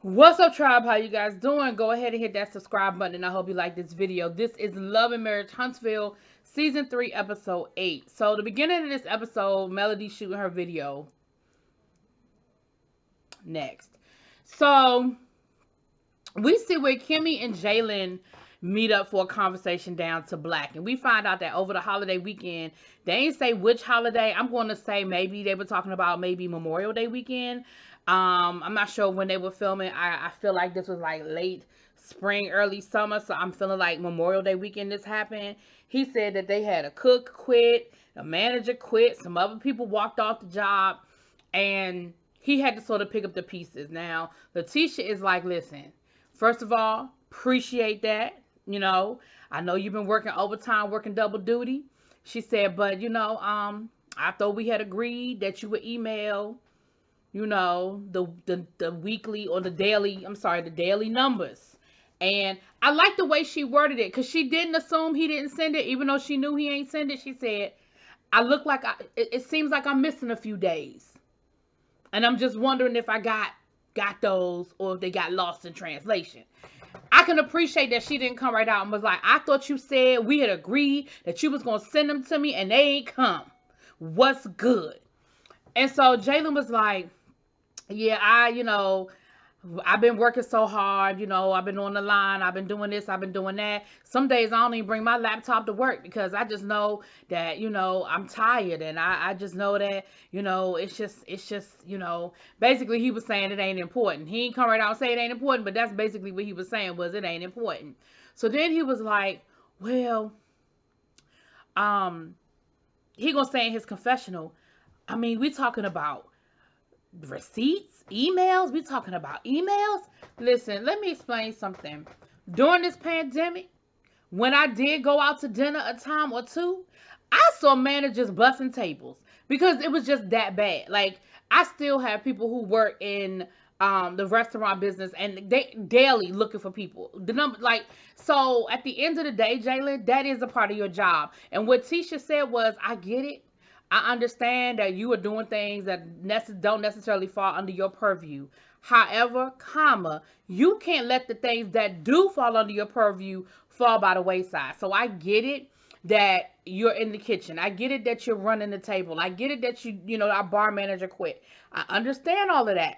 What's up, tribe? How you guys doing? Go ahead and hit that subscribe button, and I hope you like this video. This is Love and Marriage Huntsville, Season 3, Episode 8. So, the beginning of this episode, Melody shooting her video. Next. So, we see where Kimmy and Jalen meet up for a conversation down to Black. And we find out that over the holiday weekend, they ain't say which holiday. I'm going to say maybe they were talking about maybe Memorial Day weekend. I'm not sure when they were filming. I feel like this was like late spring, early summer. So I'm feeling like Memorial Day weekend this happened. He said that they had a cook quit, a manager quit, some other people walked off the job, and he had to sort of pick up the pieces. Now, Letitia is like, listen, first of all, appreciate that. I know you've been working overtime, working double duty. She said, but I thought we had agreed that you would email, the weekly or the daily numbers. And I like the way she worded it, because she didn't assume he didn't send it, even though she knew he ain't send it. She said, it seems like I'm missing a few days. And I'm just wondering if I got those, or if they got lost in translation. I can appreciate that she didn't come right out and was like, I thought you said we had agreed that you was going to send them to me, and they ain't come. What's good? And so Jalen was like, yeah, I've been working so hard, I've been on the line, I've been doing this, I've been doing that. Some days I don't even bring my laptop to work, because I just know that, I'm tired, and I just know that, it's just, basically he was saying it ain't important. He ain't come right out and say it ain't important, but that's basically what he was saying, was it ain't important. So then he was like, well, he gonna say in his confessional, I mean, we talking about receipts, emails. We talking about emails. Listen, let me explain something. During this pandemic, when I did go out to dinner a time or two, I saw managers busting tables, because it was just that bad. Like, I still have people who work in the restaurant business, and they daily looking for people. The number, like, so at the end of the day, Jalen, that is a part of your job. And what Tisha said was, I get it. I understand that you are doing things that don't necessarily fall under your purview. However, you can't let the things that do fall under your purview fall by the wayside. So I get it that you're in the kitchen. I get it that you're running the table. I get it that our bar manager quit. I understand all of that.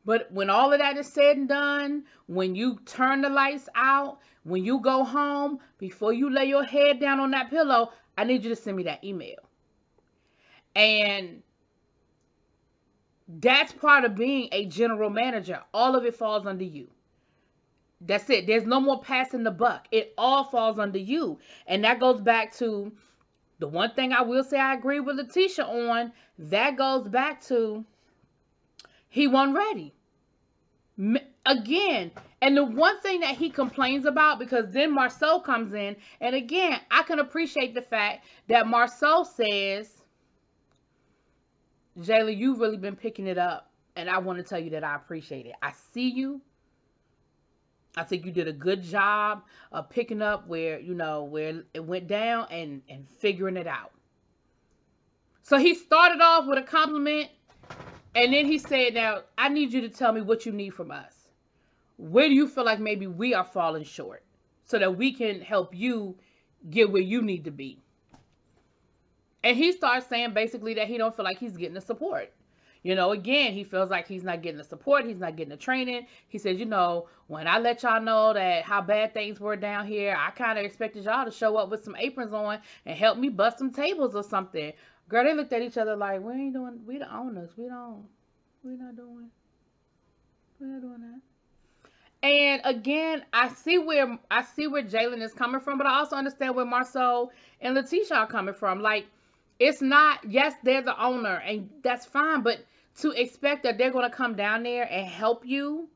But when all of that is said and done, when you turn the lights out, when you go home, before you lay your head down on that pillow, I need you to send me that email. And that's part of being a general manager. All of it falls under you. That's it. There's no more passing the buck. It all falls under you. And that goes back to the one thing I will say I agree with Letitia on. That goes back to he wasn't ready. Again, and the one thing that he complains about, because then Marceau comes in, and again, I can appreciate the fact that Marceau says, Jayla, you've really been picking it up, and I want to tell you that I appreciate it. I see you. I think you did a good job of picking up where it went down and figuring it out. So he started off with a compliment, and then he said, now, I need you to tell me what you need from us. Where do you feel like maybe we are falling short, so that we can help you get where you need to be? And he starts saying basically that he don't feel like he's getting the support. Again, he feels like he's not getting the support. He's not getting the training. He says, when I let y'all know that how bad things were down here, I kind of expected y'all to show up with some aprons on and help me bust some tables or something. Girl, they looked at each other like, we ain't doing, we the owners. We're not doing that. And again, I see where Jalen is coming from, but I also understand where Marceau and Letitia are coming from. Like, it's not, yes, they're the owner, and that's fine, but to expect that they're going to come down there and help you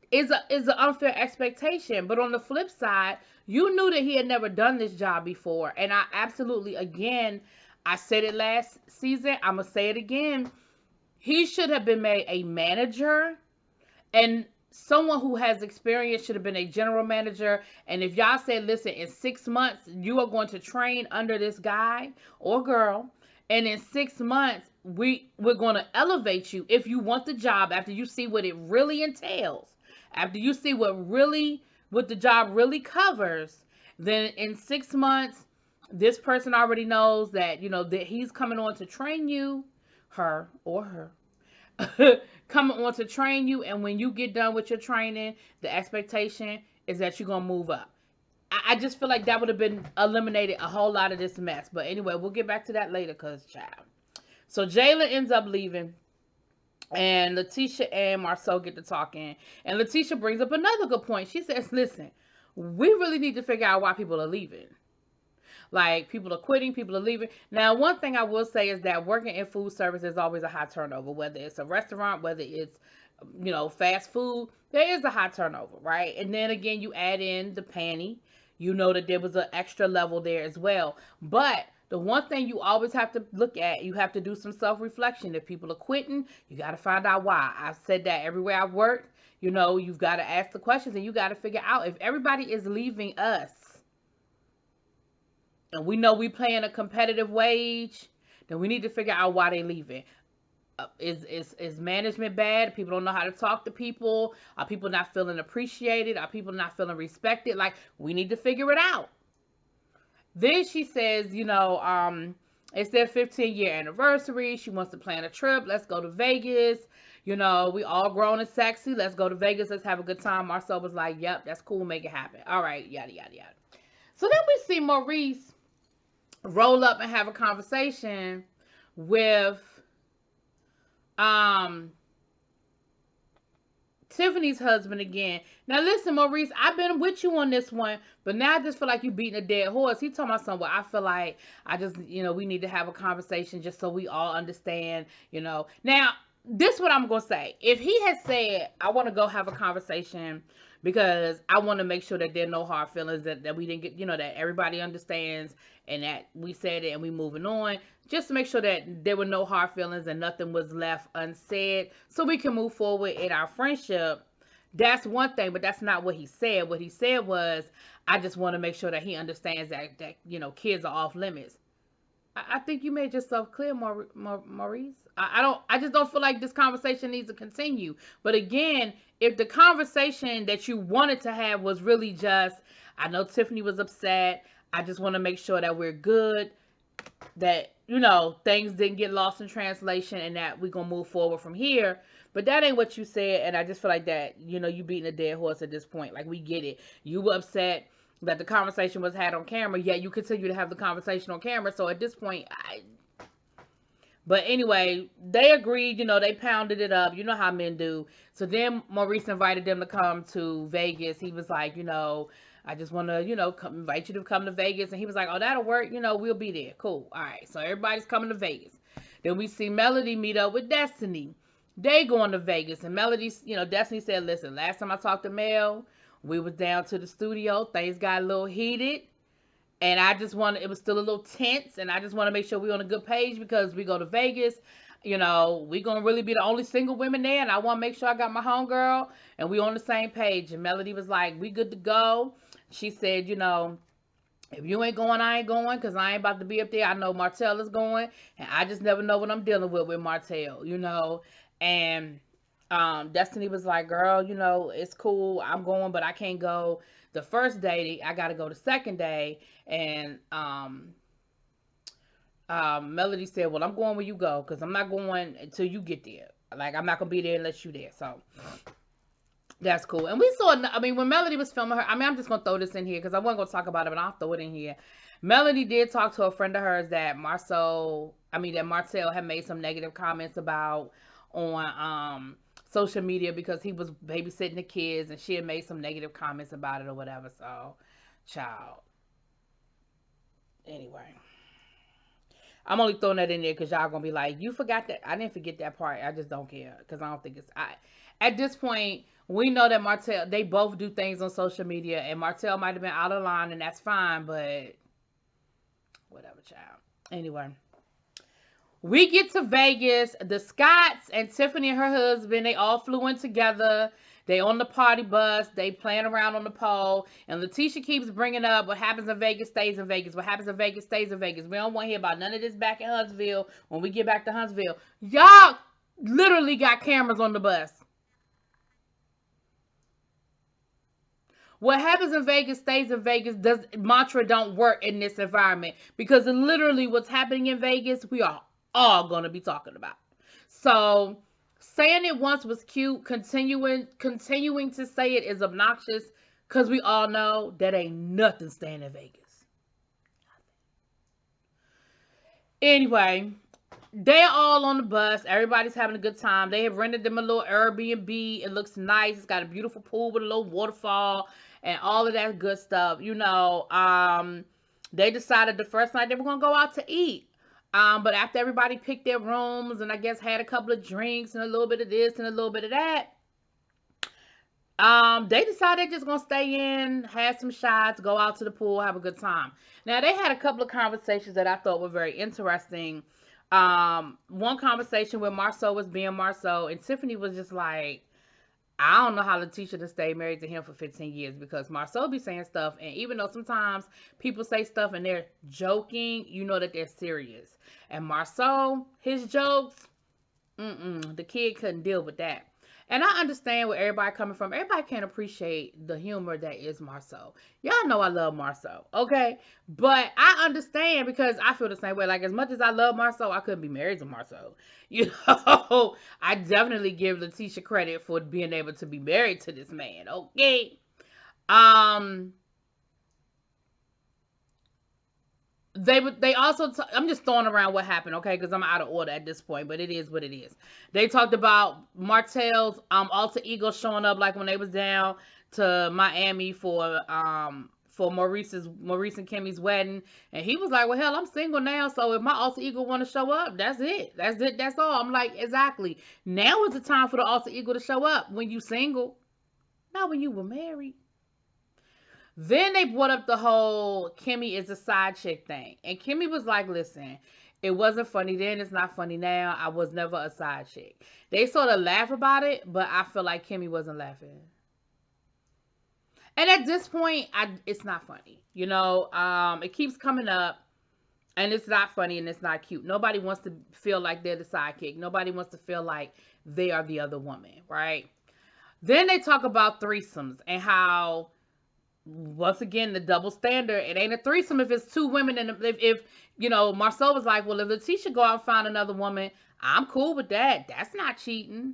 is an unfair expectation. But on the flip side, you knew that he had never done this job before, and I absolutely, again, I said it last season, I'm going to say it again, he should have been made a manager, and someone who has experience should have been a general manager. And if y'all say, listen, in 6 months, you are going to train under this guy or girl, and in 6 months, we're going to elevate you if you want the job after you see what it really entails. After you see what the job really covers, then in 6 months, this person already knows that, that he's coming on to train you, her or her, coming on to train you. And when you get done with your training, the expectation is that you're going to move up. I just feel like that would have been eliminated a whole lot of this mess. But anyway, we'll get back to that later, because child. So Jayla ends up leaving, and Letitia and Marcel get to talking. And Letitia brings up another good point. She says, listen, we really need to figure out why people are leaving. Like, people are quitting, people are leaving. Now, one thing I will say is that working in food service is always a high turnover, whether it's a restaurant, whether it's, fast food, there is a high turnover, right? And then again, you add in the panty, that there was an extra level there as well. But the one thing you always have to look at, you have to do some self-reflection. If people are quitting, you got to find out why. I've said that everywhere I've worked. You've got to ask the questions, and you got to figure out if everybody is leaving us, and we know we paying a competitive wage, then we need to figure out why they leaving. Is management bad? People don't know how to talk to people? Are people not feeling appreciated? Are people not feeling respected? Like, we need to figure it out. Then she says, it's their 15-year anniversary. She wants to plan a trip. Let's go to Vegas. We all grown and sexy. Let's go to Vegas. Let's have a good time. Marcel was like, yep, that's cool. Make it happen. All right, yada, yada, yada. So then we see Maurice roll up and have a conversation with Tiffany's husband again. Now listen, Maurice, I've been with you on this one, but now I just feel like you beating a dead horse. He told my son, well, I feel like I just, we need to have a conversation just so we all understand, Now, this is what I'm going to say. If he had said, I want to go have a conversation because I want to make sure that there are no hard feelings, that we didn't get, that everybody understands, and that we said it and we moving on, just to make sure that there were no hard feelings and nothing was left unsaid so we can move forward in our friendship. That's one thing, but that's not what he said. What he said was, I just want to make sure that he understands that kids are off limits. I think you made yourself clear, Maurice. I just don't feel like this conversation needs to continue. But again, if the conversation that you wanted to have was really just, I know Tiffany was upset, I just want to make sure that we're good, that, things didn't get lost in translation, and that we're going to move forward from here. But that ain't what you said, and I just feel like that, you beating a dead horse at this point. Like, we get it. You were upset that the conversation was had on camera, yet you continue to have the conversation on camera. So at this point, but anyway, they agreed, they pounded it up. You know how men do. So then Maurice invited them to come to Vegas. He was like, I just want to, invite you to come to Vegas. And he was like, oh, that'll work. We'll be there. Cool. All right. So everybody's coming to Vegas. Then we see Melody meet up with Destiny. They going to Vegas. And Melody, Destiny said, listen, last time I talked to Mel, we was down to the studio. Things got a little heated. And it was still a little tense. And I just want to make sure we're on a good page because we go to Vegas. We're going to really be the only single women there. And I want to make sure I got my homegirl. And we on the same page. And Melody was like, we good to go. She said, if you ain't going, I ain't going. Because I ain't about to be up there. I know Martell is going. And I just never know what I'm dealing with Martell, And Destiny was like, girl, it's cool. I'm going, but I can't go the first day. I got to go the second day. And Melody said, well, I'm going where you go, because I'm not going until you get there. Like, I'm not going to be there unless you there. So that's cool. And we saw, when Melody was filming her, I'm just going to throw this in here because I wasn't going to talk about it, but I'll throw it in here. Melody did talk to a friend of hers that Martell had made some negative comments about on social media because he was babysitting the kids, and she had made some negative comments about it or whatever. So, child. Anyway, I'm only throwing that in there because y'all gonna be like, you forgot that. I didn't forget that part. I just don't care because I don't think it's. At this point, we know that Martell, they both do things on social media, and Martell might have been out of line, and that's fine, but whatever, child. Anyway, we get to Vegas. The Scotts and Tiffany and her husband, they all flew in together. They on the party bus. They playing around on the pole. And Letitia keeps bringing up what happens in Vegas stays in Vegas. What happens in Vegas stays in Vegas. We don't want to hear about none of this back in Huntsville when we get back to Huntsville. Y'all literally got cameras on the bus. What happens in Vegas stays in Vegas. Does mantra don't work in this environment, because literally what's happening in Vegas, we are all gonna be talking about. So saying it once was cute. Continuing to say it is obnoxious, because we all know that ain't nothing staying in Vegas. Anyway, they're all on the bus. Everybody's having a good time. They have rented them a little Airbnb. It looks nice. It's got a beautiful pool with a little waterfall and all of that good stuff. They decided the first night they were going to go out to eat. But after everybody picked their rooms and I guess had a couple of drinks and a little bit of this and a little bit of that, they decided they're just going to stay in, have some shots, go out to the pool, have a good time. Now, they had a couple of conversations that I thought were very interesting. One conversation where Marceau was being Marceau, and Tiffany was just like, I don't know how Letitia to stay married to him for 15 years, because Marceau be saying stuff, and even though sometimes people say stuff and they're joking, you know that they're serious. And Marceau, his jokes, the kid couldn't deal with that. And I understand where everybody coming from. Everybody can't appreciate the humor that is Marceau. Y'all know I love Marceau, okay? But I understand, because I feel the same way. Like, as much as I love Marceau, I couldn't be married to Marceau. I definitely give Letitia credit for being able to be married to this man, okay? They also I'm just throwing around what happened, okay, because I'm out of order at this point, but it is what it is. They talked about Martell's alter ego showing up, like when they was down to Miami for Maurice and Kimmy's wedding, and he was like, well, hell, I'm single now, so if my alter ego want to show up, that's it, that's all. I'm like, exactly, now is the time for the alter ego to show up, when you single, not when you were married. Then they brought up the whole Kimmy is a side chick thing. And Kimmy was like, listen, it wasn't funny then, it's not funny now. I was never a side chick. They sort of laugh about it, but I feel like Kimmy wasn't laughing. And at this point, it's not funny. It keeps coming up, and it's not funny, and it's not cute. Nobody wants to feel like they're the sidekick. Nobody wants to feel like they are the other woman, right? Then they talk about threesomes and how, once again, the double standard. It ain't a threesome if it's two women, and if Marceau was like, well, if Letitia go out and find another woman, I'm cool with that. That's not cheating.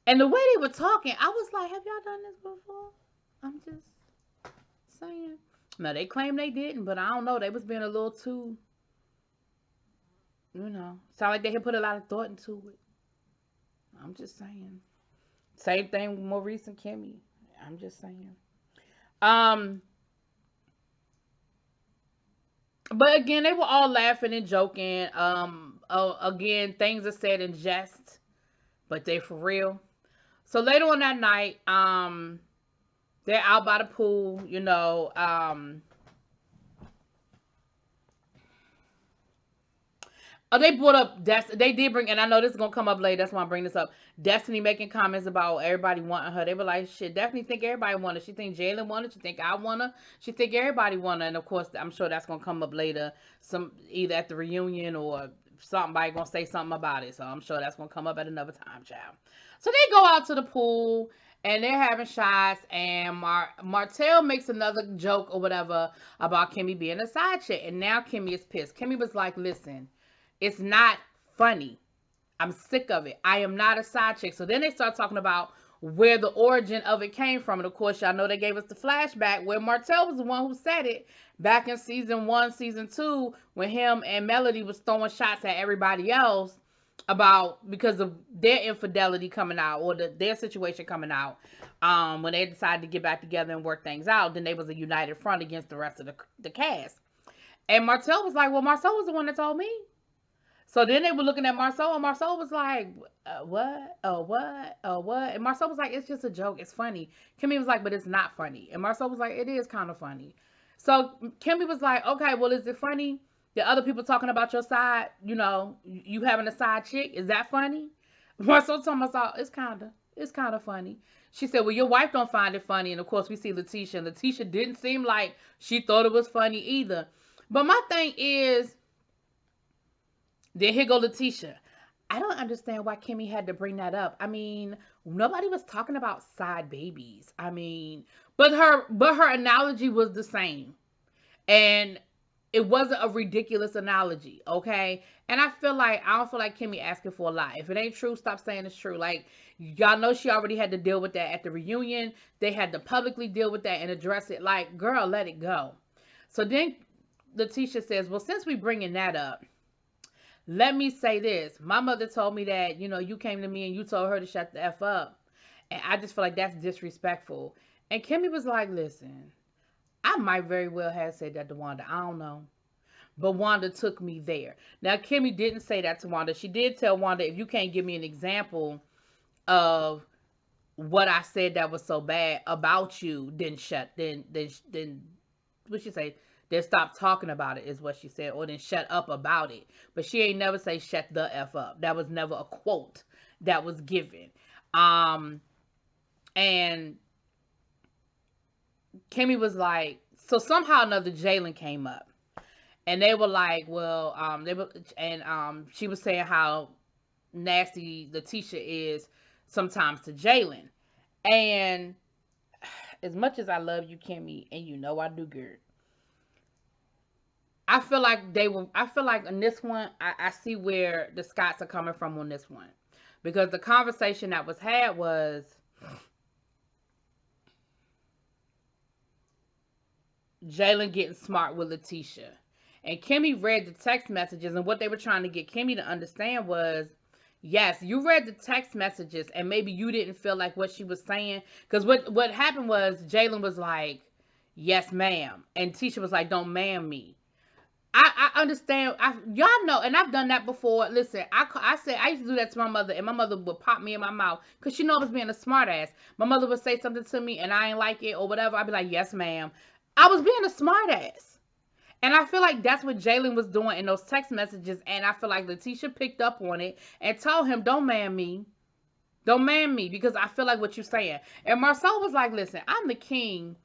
And the way they were talking, I was like, have y'all done this before? I'm just saying. No, they claim they didn't, but I don't know. They was being a little too, sound like they had put a lot of thought into it. I'm just saying. Same thing with Maurice and Kimmy. I'm just saying. But again, they were all laughing and joking. Again, things are said in jest, but they for real. So later on that night, they're out by the pool, they brought up they did bring, and I know this is gonna come up later, that's why I'm bringing this up. Destiny making comments about everybody wanting her. They were like, shit, Destiny think everybody wanted. She think Jalen wanted. She think I want her. She think everybody want her. And of course, I'm sure that's gonna come up later, either at the reunion or somebody gonna say something about it. So I'm sure that's gonna come up at another time, child. So they go out to the pool and they're having shots, and Martell makes another joke or whatever about Kimmy being a side chick, and now Kimmy is pissed. Kimmy was like, listen, it's not funny. I'm sick of it. I am not a side chick. So then they start talking about where the origin of it came from. And of course, y'all know they gave us the flashback where Martell was the one who said it back in season 1, season 2, when him and Melody was throwing shots at everybody else because of their infidelity coming out, or their situation coming out. When they decided to get back together and work things out, then they was a united front against the rest of the cast. And Martell was like, well, Marcel was the one that told me. So then they were looking at Marceau, and Marceau was like, what? Oh, what? Oh, what? And Marceau was like, it's just a joke. It's funny. Kimmy was like, but it's not funny. And Marceau was like, it is kind of funny. So Kimmy was like, okay, well, is it funny? The other people talking about your side, you having a side chick, is that funny? Marceau told Marceau, it's kind of funny. She said, well, your wife don't find it funny. And of course, we see Letitia. Letitia didn't seem like she thought it was funny either. But my thing is, then here go Letitia. I don't understand why Kimmy had to bring that up. I mean, nobody was talking about side babies. I mean, but her analogy was the same. And it wasn't a ridiculous analogy, okay? And I don't feel like Kimmy asking for a lot. If it ain't true, stop saying it's true. Like, y'all know she already had to deal with that at the reunion. They had to publicly deal with that and address it. Like, girl, let it go. So then Letitia says, well, since we bringing that up, let me say this. My mother told me that, you came to me and you told her to shut the F up. And I just feel like that's disrespectful. And Kimmy was like, listen, I might very well have said that to Wanda. I don't know. But Wanda took me there. Now, Kimmy didn't say that to Wanda. She did tell Wanda, if you can't give me an example of what I said that was so bad about you, then what she say? Then stop talking about it, is what she said. Or then shut up about it. But she ain't never say shut the F up. That was never a quote that was given. And Kimmy was like, so somehow or another Jalen came up. And they were like, well, she was saying how nasty Letitia is sometimes to Jalen. And as much as I love you, Kimmy, and you know I do, girl, I feel like in this one, I see where the Scotts are coming from on this one. Because the conversation that was had was Jalen getting smart with Letitia. And Kimmy read the text messages, and what they were trying to get Kimmy to understand was, yes, you read the text messages, and maybe you didn't feel like what she was saying. Because what happened was Jalen was like, yes, ma'am. And Tisha was like, don't ma'am me. I understand. Y'all know, and I've done that before. Listen, I said I used to do that to my mother, and my mother would pop me in my mouth because she know I was being a smart ass. My mother would say something to me, and I ain't like it or whatever. I'd be like, yes, ma'am. I was being a smart ass. And I feel like that's what Jalen was doing in those text messages. And I feel like Letitia picked up on it and told him, don't man me. Don't man me, because I feel like what you're saying. And Marcel was like, listen, I'm the king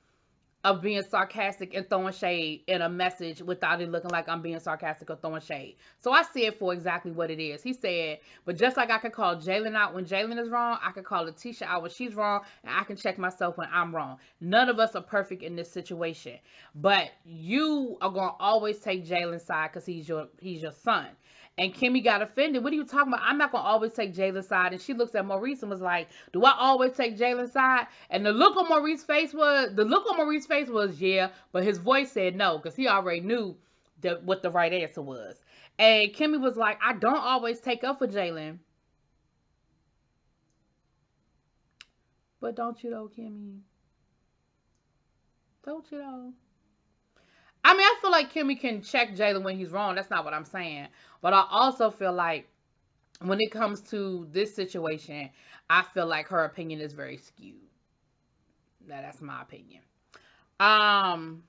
of being sarcastic and throwing shade in a message without it looking like I'm being sarcastic or throwing shade. So I see it for exactly what it is. He said, but just like I could call Jalen out when Jalen is wrong, I could call Letitia out when she's wrong, and I can check myself when I'm wrong. None of us are perfect in this situation, but you are going to always take Jalen's side because he's your son. And Kimmy got offended. What are you talking about? I'm not going to always take Jalen's side. And she looks at Maurice and was like, do I always take Jalen's side? And the look on Maurice's face was, yeah. But his voice said no, because he already knew what the right answer was. And Kimmy was like, I don't always take up for Jalen. But don't you though, Kimmy? Don't you though? I mean, I feel like Kimmy can check Jalen when he's wrong. That's not what I'm saying. But I also feel like when it comes to this situation, I feel like her opinion is very skewed. That's my opinion. And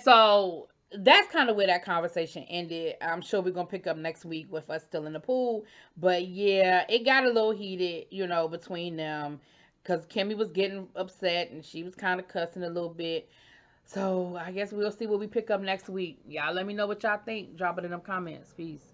so that's kind of where that conversation ended. I'm sure we're gonna pick up next week with us still in the pool. But yeah, it got a little heated, between them, because Kimmy was getting upset and she was kind of cussing a little bit. So I guess we'll see what we pick up next week. Y'all let me know what y'all think. Drop it in them comments. Peace.